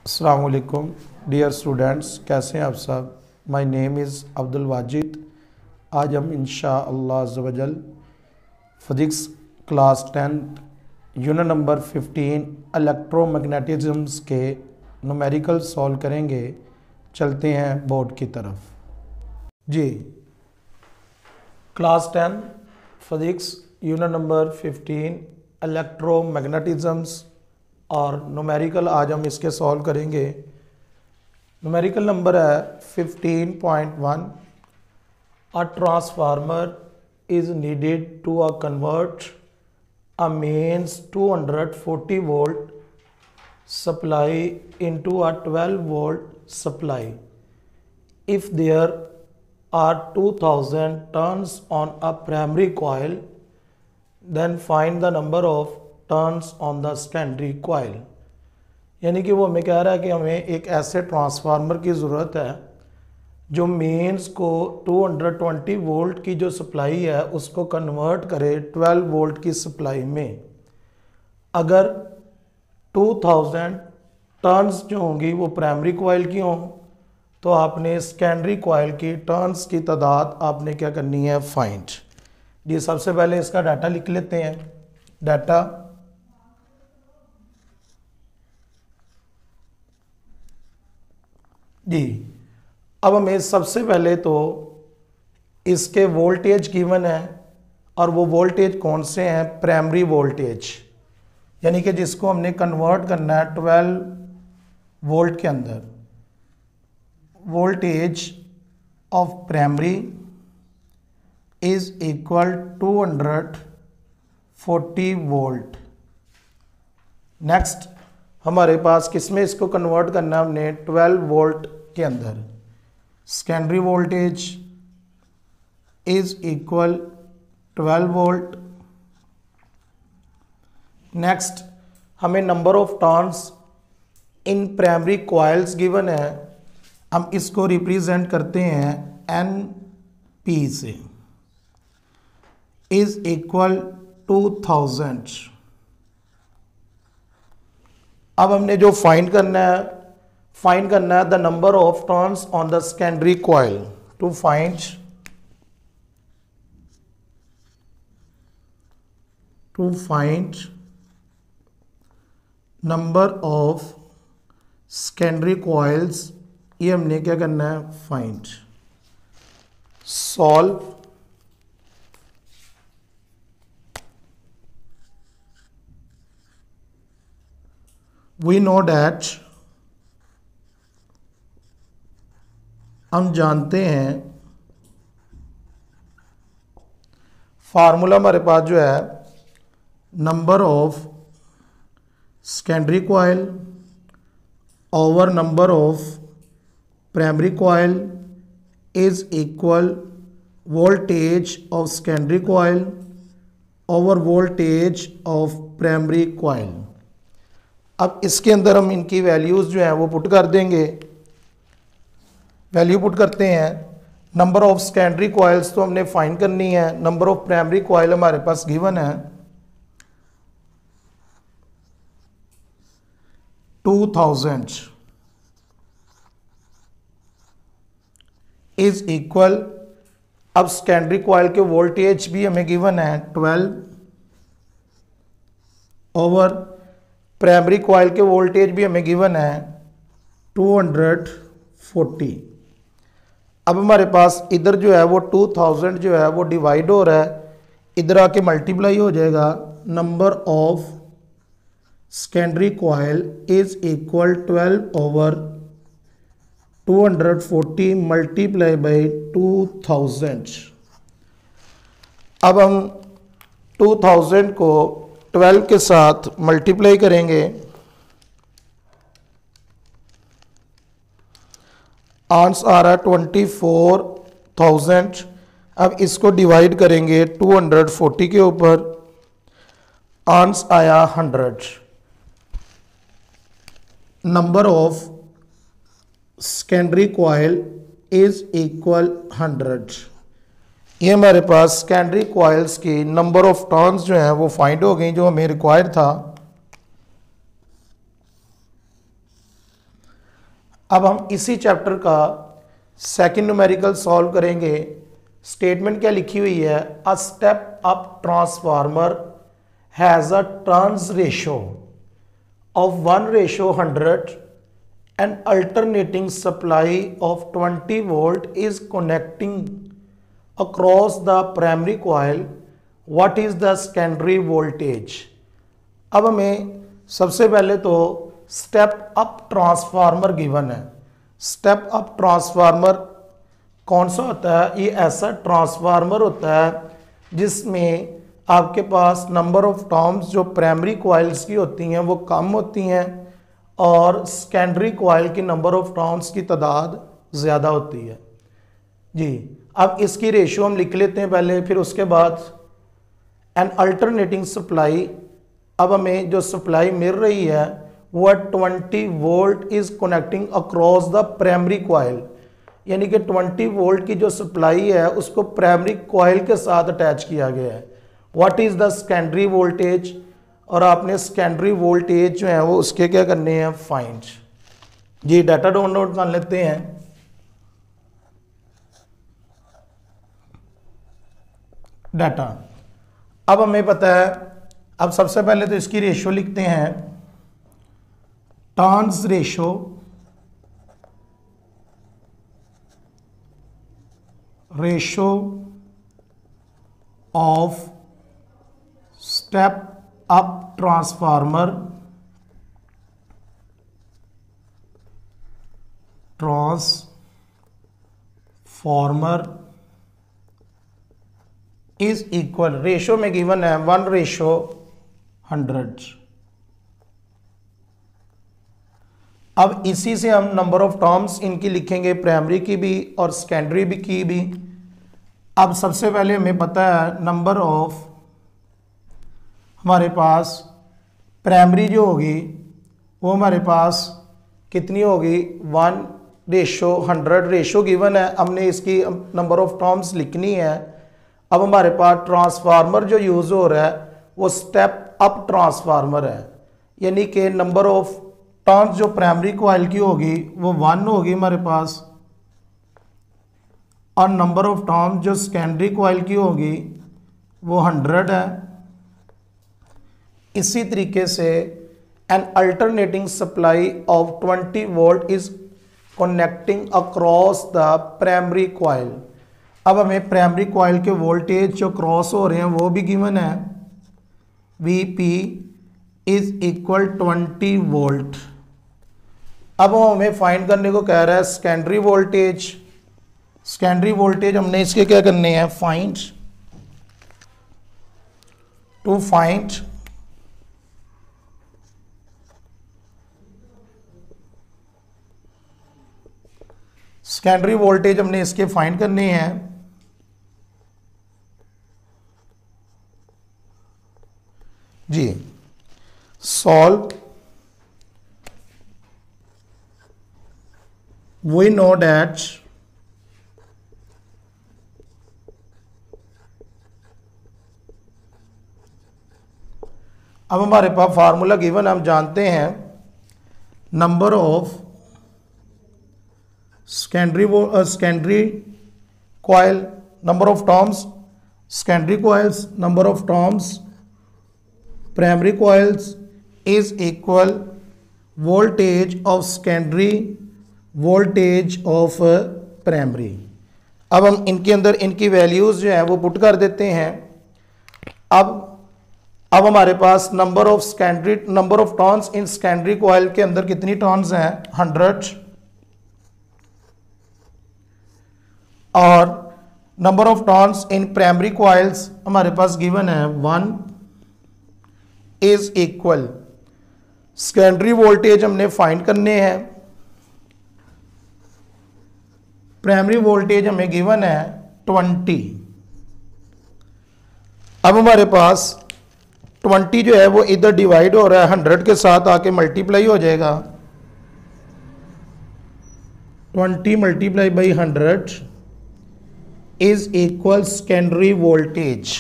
अस्सलाम वालेकुम dear students, कैसे हैं आप सब। My name is Abdul Wajid. आज हम इंशाअल्लाह अज़्ज़ व जल फिज़िक्स क्लास 10 यूनिट नंबर 15 इलेक्ट्रोमैग्नेटिज़म्स के न्यूमेरिकल सॉल्व करेंगे। चलते हैं बोर्ड की तरफ जी। क्लास 10 फिज़िक्स यूनिट नंबर 15 इलेक्ट्रोमैग्नेटिज़म्स और न्यूमेरिकल आज हम इसके सॉल्व करेंगे। न्यूमेरिकल नंबर है 15.1। A transformer is needed to convert a mains 240 volt supply into a 12 volt supply if there are 2000 turns on a primary coil, then find the number of turns on the secondary coil। यानी कि वो हमें कह रहा है कि हमें एक ऐसे ट्रांसफार्मर की ज़रूरत है जो मेंस को 220 वोल्ट की जो सप्लाई है उसको कन्वर्ट करे 12 वोल्ट की सप्लाई में। अगर 2000 टर्न्स जो होंगी वो प्राइमरी कॉइल की हों तो आपने सेकेंडरी कॉइल की टर्न्स की तादाद आपने क्या करनी है, फाइंड। जी, सबसे पहले इसका डाटा लिख लेते हैं। डाटा जी, अब हमें सबसे पहले तो इसके वोल्टेज गिवन है और वो वोल्टेज कौन से हैं, प्राइमरी वोल्टेज, यानी कि जिसको हमने कन्वर्ट करना है 12 वोल्ट के अंदर। Voltage of primary is equal 240 volt. Next हमारे पास किसमें इसको कन्वर्ट करना है, हमने 12 वोल्ट के अंदर। Secondary voltage is equal 12 volt. Next हमें number of turns in primary coils given है, हम इसको रिप्रेजेंट करते हैं एन पी से, इज इक्वल 2000। अब हमने जो फाइंड करना है the number of turns on the secondary coil. To find number of secondary coils, ये हमने क्या करना है, find. Solve we know that, हम जानते हैं, फार्मूला हमारे पास जो है number of secondary coil over number of primary coil is equal voltage of secondary coil over voltage of primary coil. अब इसके अंदर हम इनकी वैल्यूज़ जो हैं वो पुट कर देंगे। वैल्यू पुट करते हैं। नंबर ऑफ सेकेंडरी कॉइल्स तो हमने फाइंड करनी है, नंबर ऑफ प्राइमरी कॉइल हमारे पास गिवन है 2000 इज इक्वल, अब सेकेंडरी कॉइल के वोल्टेज भी हमें गिवन है 12 ओवर प्राइमरी कॉइल के वोल्टेज भी हमें गिवन है 240। अब हमारे पास इधर जो है वो 2000 जो है वो डिवाइड हो रहा है, इधर आके मल्टीप्लाई हो जाएगा। Number of secondary coil is equal 12 over 240 multiply by 2000। अब हम 2000 को 12 के साथ मल्टीप्लाई करेंगे, आंसर आ रहा है 24,000। अब इसको डिवाइड करेंगे 240 के ऊपर, आंसर आया 100। Number of secondary coil is equal 100। ये हमारे पास सेकेंडरी कॉइल्स की नंबर ऑफ टर्न्स जो हैं वो फाइंड हो गई जो हमें रिक्वायर्ड था। अब हम इसी चैप्टर का सेकंड न्यूमेरिकल सॉल्व करेंगे। स्टेटमेंट क्या लिखी हुई है, a step up transformer has a turns ratio of 1:100 and alternating supply of 20 volt is connecting across the primary coil. What is the secondary voltage? अब हमें सबसे पहले तो स्टेप अप ट्रांसफार्मर गिवन है। स्टेप अप ट्रांसफार्मर कौन सा होता है? ये ऐसा ट्रांसफार्मर होता है जिसमें आपके पास नंबर ऑफ टर्म्स जो प्राइमरी कॉइल्स की होती हैं वो कम होती हैं और सेकेंडरी कॉइल की नंबर ऑफ टर्म्स की तादाद ज़्यादा होती है जी। अब इसकी रेशियो हम लिख लेते हैं पहले, फिर उसके बाद एन अल्टरनेटिंग सप्लाई। अब हमें जो सप्लाई मिल रही है वो 20 volt is connecting across the primary coil, यानी कि 20 वोल्ट की जो सप्लाई है उसको प्राइमरी कॉइल के साथ अटैच किया गया है। What is the secondary voltage, और आपने सेकेंडरी वोल्टेज जो है वो उसके क्या करने हैं, फाइंड। जी डाटा डाउनलोड कर लेते हैं। डाटा अब हमें पता है, अब सबसे पहले तो इसकी रेशो लिखते हैं, turns ratio of step up transformer is equal, ratio में गिवन है 1:100। अब इसी से हम नंबर ऑफ टर्म्स इनकी लिखेंगे, प्राइमरी की भी और सेकेंडरी भी की भी। अब सबसे पहले हमें पता है नंबर ऑफ, हमारे पास प्राइमरी जो होगी वो हमारे पास कितनी होगी, 1:100 रेशो गिवन है, हमने इसकी नंबर ऑफ टर्म्स लिखनी है। अब हमारे पास ट्रांसफार्मर जो यूज़ हो रहा है वो स्टेप अप ट्रांसफार्मर है, यानी कि नंबर ऑफ टर्न्स जो प्राइमरी कॉइल की होगी वो 1 होगी हमारे पास, और नंबर ऑफ टर्न्स जो सेकेंडरी कॉइल की होगी वो 100 है। इसी तरीके से N alternating supply of 20 volt is connecting across the primary coil. अब हमें प्राइमरी कॉइल के वोल्टेज जो क्रॉस हो रहे हैं वो भी गिवन है, Vp इज इक्वल 20 वोल्ट। अब वो हमें फाइंड करने को कह रहा है सेकेंडरी वोल्टेज। सेकेंडरी वोल्टेज हमने इसके क्या करने हैं, find. To find secondary voltage हमने इसके फाइंड करने हैं। जी सॉल्व, वी नो दैट अब हमारे पास फार्मूला गिवन, हम जानते हैं number of secondary coil, number of turns secondary coils, number of turns primary coils is equal voltage of secondary voltage of primary. अब हम इनके अंदर इनकी वैल्यूज जो है वो पुट कर देते हैं। अब हमारे पास number of turns in secondary coil के अंदर कितनी टर्न्स हैं, 100, और number of turns in primary coils हमारे पास गिवन है 1 इज इक्वल, सेकेंडरी वोल्टेज हमने फाइंड करने हैं, प्राइमरी वोल्टेज हमें गिवन है 20। अब हमारे पास 20 जो है वो इधर डिवाइड हो रहा है 100 के साथ, आके मल्टीप्लाई हो जाएगा, 20 multiply by 100 is equal secondary voltage.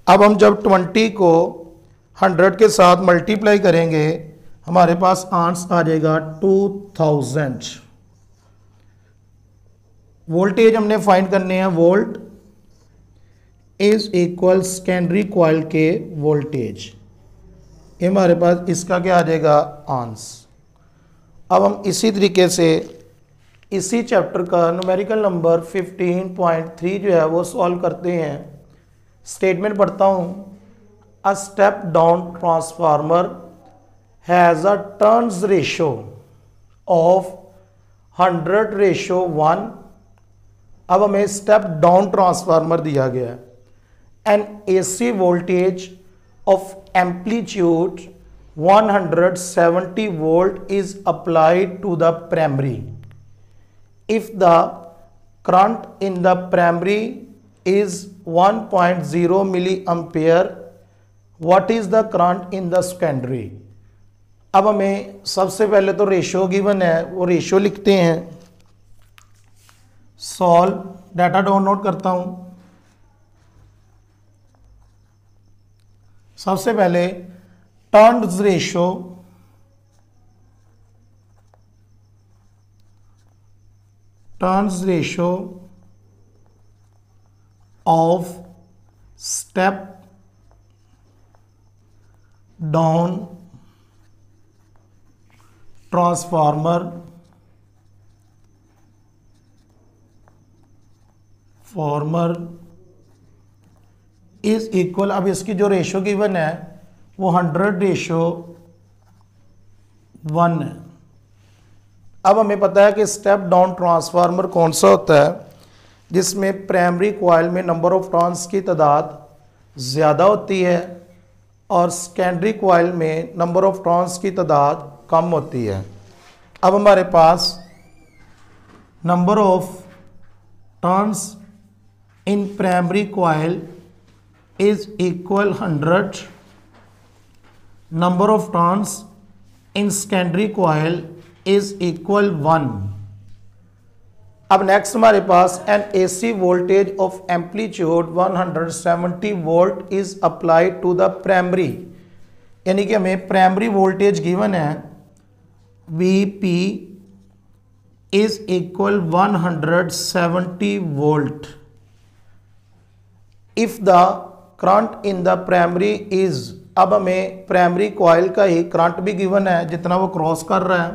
अब हम जब 20 को 100 के साथ मल्टीप्लाई करेंगे हमारे पास आंसर आ जाएगा 2000। वोल्टेज हमने फाइंड करने हैं, volt is equal secondary coil के वोल्टेज। ये हमारे पास इसका क्या आ जाएगा, आंसर। अब हम इसी तरीके से इसी चैप्टर का न्यूमेरिकल नंबर 15.3 जो है वो सॉल्व करते हैं। स्टेटमेंट पढ़ता हूँ। A step down transformer has a turns ratio of 100:1। अब हमें स्टेप डाउन ट्रांसफार्मर दिया गया है। An AC voltage of amplitude 170 volt is applied to the primary. If the current in the primary is 1.0 milliampere, what is the current in the secondary? अब हमें सबसे पहले तो रेशो गिवन है, वो रेशो लिखते हैं। सॉल्व, डाटा डाउनलोड करता हूं। सबसे पहले turns ratio of step down transformer is equal, अब इसकी जो रेशो गिवन है वो 100:1 है। अब हमें पता है कि स्टेप डाउन ट्रांसफार्मर कौन सा होता है, जिसमें प्राइमरी कॉइल में नंबर ऑफ टर्न्स की तादाद ज़्यादा होती है और सेकेंडरी कॉइल में नंबर ऑफ टर्न्स की तादाद कम होती है। अब हमारे पास number of turns in primary coil is equal 100, number of turns in secondary coil is equal 1। अब नेक्स्ट हमारे पास an AC voltage of amplitude 170 volt is applied to the primary, यानी कि हमें प्राइमरी वोल्टेज गिवन है VP is equal 170 volt। if the current in the primary is, अब हमें primary coil का ही करंट भी गिवन है जितना वो क्रॉस कर रहा है।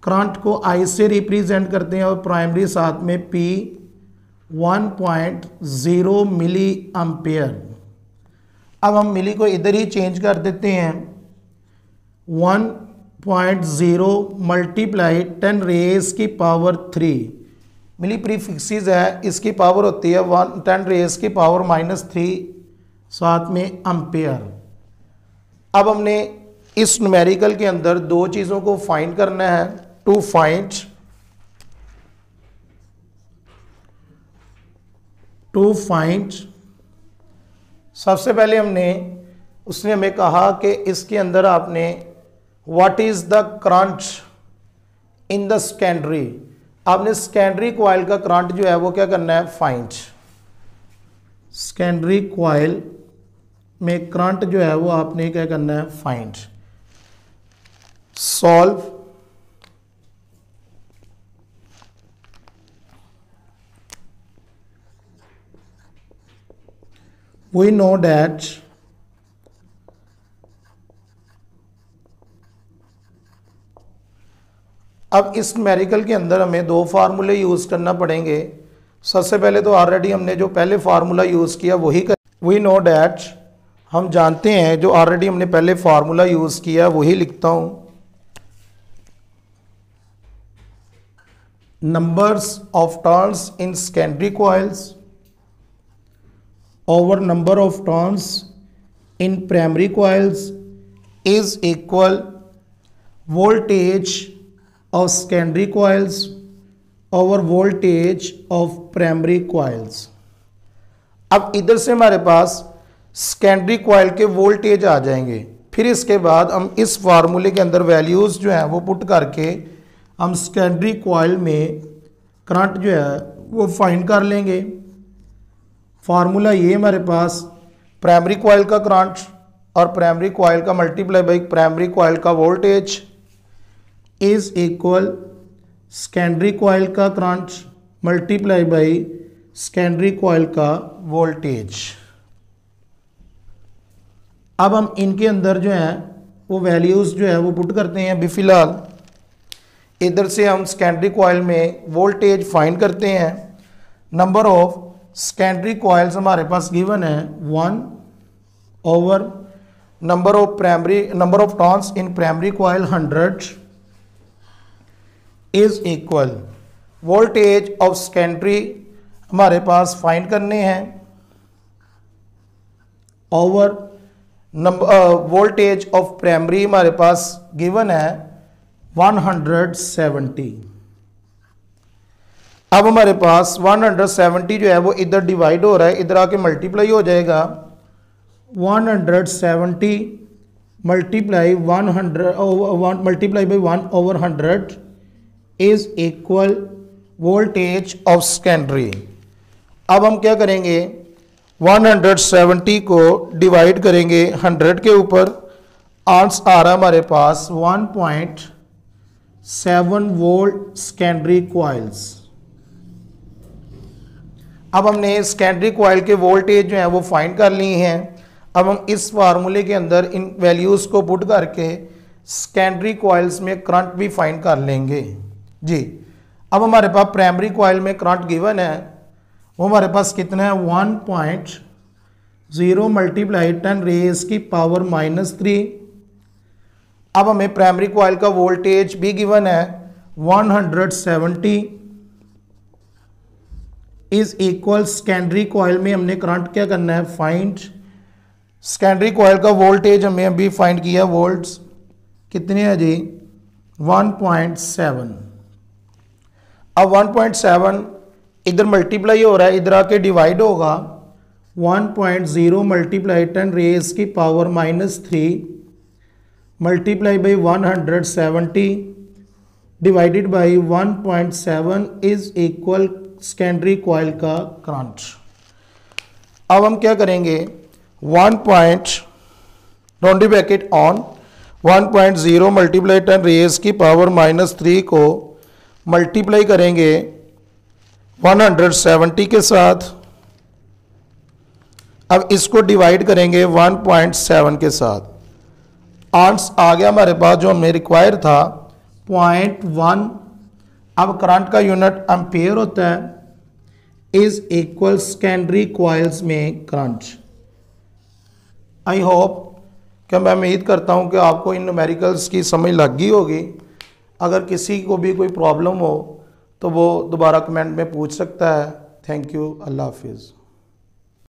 करंट को I से रिप्रेजेंट करते हैं और प्राइमरी साथ में P 1.0 मिली एम्पियर। अब हम मिली को इधर ही चेंज कर देते हैं। 1.0 मल्टीप्लाई 10 रेज की पावर 3 मिली प्रीफिक्सेस है, इसकी पावर होती है 10 रेज की पावर -3 साथ में एम्पियर। अब हमने इस न्यूमेरिकल के अंदर दो चीज़ों को फाइंड करना है। टू फाइंड सबसे पहले उसने हमें कहा कि इसके अंदर आपने what is the current in the secondary, आपने सेकेंडरी कॉइल का करंट जो है वो क्या करना है, फाइंड। सेकेंडरी कॉइल में करंट जो है वो आपने क्या करना है, find. Solve, we know that अब इस न्यूमेरिकल के अंदर हमें दो फार्मूले यूज़ करना पड़ेंगे। सबसे पहले तो ऑलरेडी हमने जो पहले फार्मूला यूज़ किया वही कर, वी नो डैट, हम जानते हैं जो ऑलरेडी हमने पहले फार्मूला यूज़ किया वही लिखता हूँ। Numbers of turns in secondary coils over number of turns in primary coils is equal voltage of secondary coils over voltage of primary coils। अब इधर से हमारे पास सेकेंडरी कॉइल के वोल्टेज आ जाएंगे। फिर इसके बाद हम इस फार्मूले के अंदर वैल्यूज़ जो हैं वो पुट करके हम सेकेंडरी कॉइल में करंट जो है वो फाइंड कर लेंगे। फार्मूला ये हमारे पास प्राइमरी कॉइल का करंट और प्राइमरी कॉइल का मल्टीप्लाई बाई प्राइमरी कॉइल का voltage is equal secondary coil का current multiply by secondary coil का वोल्टेज। अब हम इनके अंदर जो है वो वैल्यूज़ जो है वो पुट करते हैं। अभी फ़िलहाल इधर से हम सेकेंडरी कॉइल में वोल्टेज फाइंड करते हैं। नंबर ऑफ सेकेंडरी कॉइल्स हमारे पास गिवन है 1 over number of turns in primary coil 100 is equal voltage of secondary हमारे पास फाइंड करने हैं ओवर वोल्टेज ऑफ प्राइमरी हमारे पास गिवन है 170। अब हमारे पास 170 जो है वो इधर डिवाइड हो रहा है, इधर आके मल्टीप्लाई हो जाएगा। 170 multiply 100 multiply by 1/100 is equal voltage of secondary. अब हम क्या करेंगे, 170 को डिवाइड करेंगे 100 के ऊपर, आंसर आ रहा है हमारे पास 1.7 वोल्ट सेकेंडरी कॉइल्स। अब हमने सेकेंडरी कॉइल के वोल्टेज जो है वो फाइंड कर ली हैं। अब हम इस फार्मूले के अंदर इन वैल्यूज़ को पुट करके सेकेंडरी कॉइल्स में करंट भी फाइंड कर लेंगे जी। अब हमारे पास प्राइमरी कॉइल में करंट गिवन है, वो हमारे पास कितना है 1.0 मल्टीप्लाई 10 रेज़ की पावर -3। अब हमें प्राइमरी कॉइल का वोल्टेज भी गिवन है 170 इज इक्वल सेकेंडरी कॉइल में हमने करंट क्या करना है फाइंड। सेकेंडरी कॉइल का वोल्टेज हमें अभी फाइंड किया, वोल्ट्स कितने हैं जी 1.7। अब 1.7 इधर मल्टीप्लाई हो रहा है, इधर आके डिवाइड होगा 1.0 मल्टीप्लाई 10 रेज़ की power -3 multiply by 170 divided by 1.7 is equal secondary coil का करंट। अब हम क्या करेंगे 1.0 मल्टीप्लाई 10 रेज़ की पावर -3 को मल्टीप्लाई करेंगे 170 के साथ। अब इसको डिवाइड करेंगे 1.7 के साथ। आंसर आ गया हमारे पास जो हमें रिक्वायर था 0.1। अब करंट का यूनिट एम्पेयर होता है, इज इक्वल सेकेंडरी कॉइल्स में करंट। आई होप कि मैं उम्मीद करता हूं कि आपको इन न्यूमेरिकल्स की समझ लग गई होगी। अगर किसी को भी कोई प्रॉब्लम हो तो वो दोबारा कमेंट में पूछ सकता है। थैंक यू, अल्लाह हाफिज़।